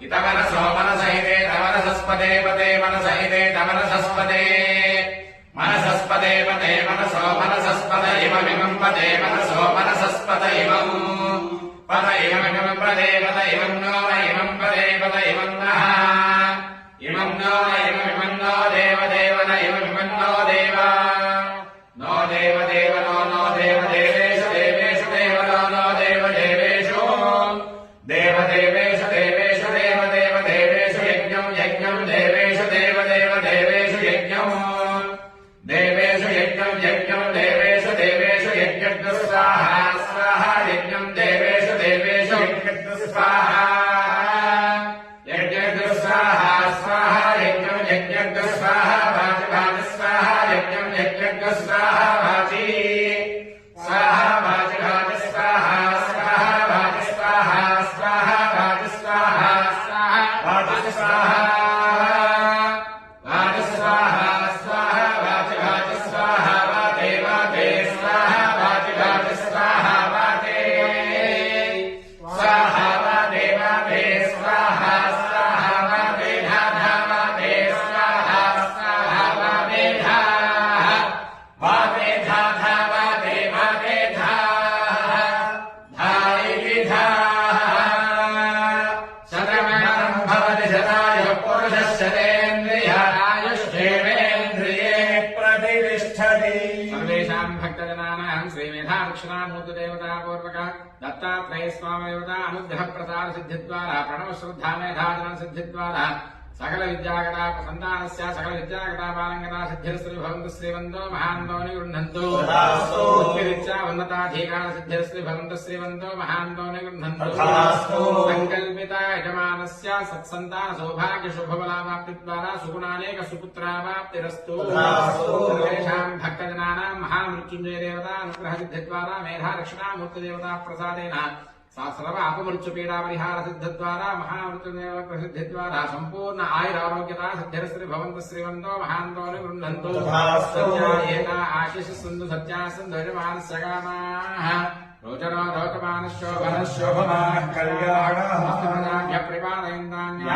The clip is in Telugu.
ఇతమనసో మనసైతే తమనసస్పదే పదే మనసైతే తమనసస్పదే మనసస్పదే పదే మనసో మనసస్పద ఇమమిమం పదే మనసో మనసస్పద ఇమం పద ఇమమిమం పదే పద ఇమం నో ఇమం పదే పద ఇమం నః ఇమం నో ఇమమిమం నో దేవ దేవన ఇమమిమం నో దేవ నో దేవ దేవ నో దేవ దేవేషు దేవేషు దేవ నో దేవ దేవేషు దేవ దేవేషు దేవేషు దేవ దేవ దేవేషు యజ్ఞం యజ్ఞం దేవేషు దేవ దేవ దేవేషు యజ్ఞం దేవేషు యజ్ఞం యజ్ఞం దేవేషు దేవేషు యజ్ఞ స్వాహా స్వాహా యజ్ఞం దేవేషు దేవేషు యజ్ఞ స్వాహా యజ్ఞ స్వాహా స్వాహా యజ్ఞం యజ్ఞ స్వాహా వాచి వాచి స్వాహా యజ్ఞం యజ్ఞ స్వాహా వాచి స్వాహా వాచి వాచి స్వాహా స్వాహా వాచి స్వాహా స్వాహా వాచి స్వాహా స్వాహా వాచి స్వాహా వాచి స్వాహా స్వాహా వాచి వాచి స్వాహా వాతే వాతే స్వాహా వాచి వాచి స్వాహా వాతే స్వాహా వాతే వాతే స్వాహా స్వాహా వాతే ధాధా వాతే స్వాహా స్వాహా వాతే ధా వాతే ధాధా వాతే వాతే ధా ధాయితి ధా శతమానం భవతి శతాయ పురుషశ్చరేంద్రియాయుష్ఠేవేంద్రియే ప్రతిష్టతి. సర్వేషాం భక్తజనానాం శ్రీమేధాక్షరామూర్తిదేవతాపూర్వక దత్తాత్రేయ స్వామిదేవత అనుగ్రహ ప్రసాద సిద్ధిద్వారా ప్రణవ శ్రద్ధా మేధాజన సిద్ధిద్వారా సకల విద్యాగతా సంతానస్య సకల విద్యాగతా పాలంగతా సిద్ధిరస్త్రీ భవంతు శ్రీవంతో మహాంతో నిగృహంతు వృత్తిరీత్యా ఉన్నతాధికార సిద్ధిరస్త్రీ భవంతు శ్రీవంతో మహాంతో నిగృహంతు సంకల్పిత యజమానస్య సత్సంతాన సౌభాగ్య శుభఫలావాప్తి ద్వారా సుగుణానేక సుపుత్రావాప్తిరస్తు. సర్వేషాం భక్తజనానాం మహామృత్యుంజయ దేవతా అనుగ్రహ సిద్ధి ద్వారా మేధా దక్షిణామూర్తి దేవతా ప్రసాదేన సర్వ అపమృత్యు పీడా పరిహార సిద్ధి ద్వారా మహామృత్యుదేవ ప్రసిద్ధి ద్వారా సంపూర్ణ ఆయురారోగ్యత సిద్ధిరస్త్రీ భవంతు శ్రీవంతో మహాంతో నిగృహంతు. సత్యాయేత ఆశిషస్సంతు సత్యాసంతు యజమానస్య కామాః రోచనో రోచమానః శోభనః శోభమాః కళ్యాణః ప్రజాభ్యః ప్రపాదయంతాన్యాయ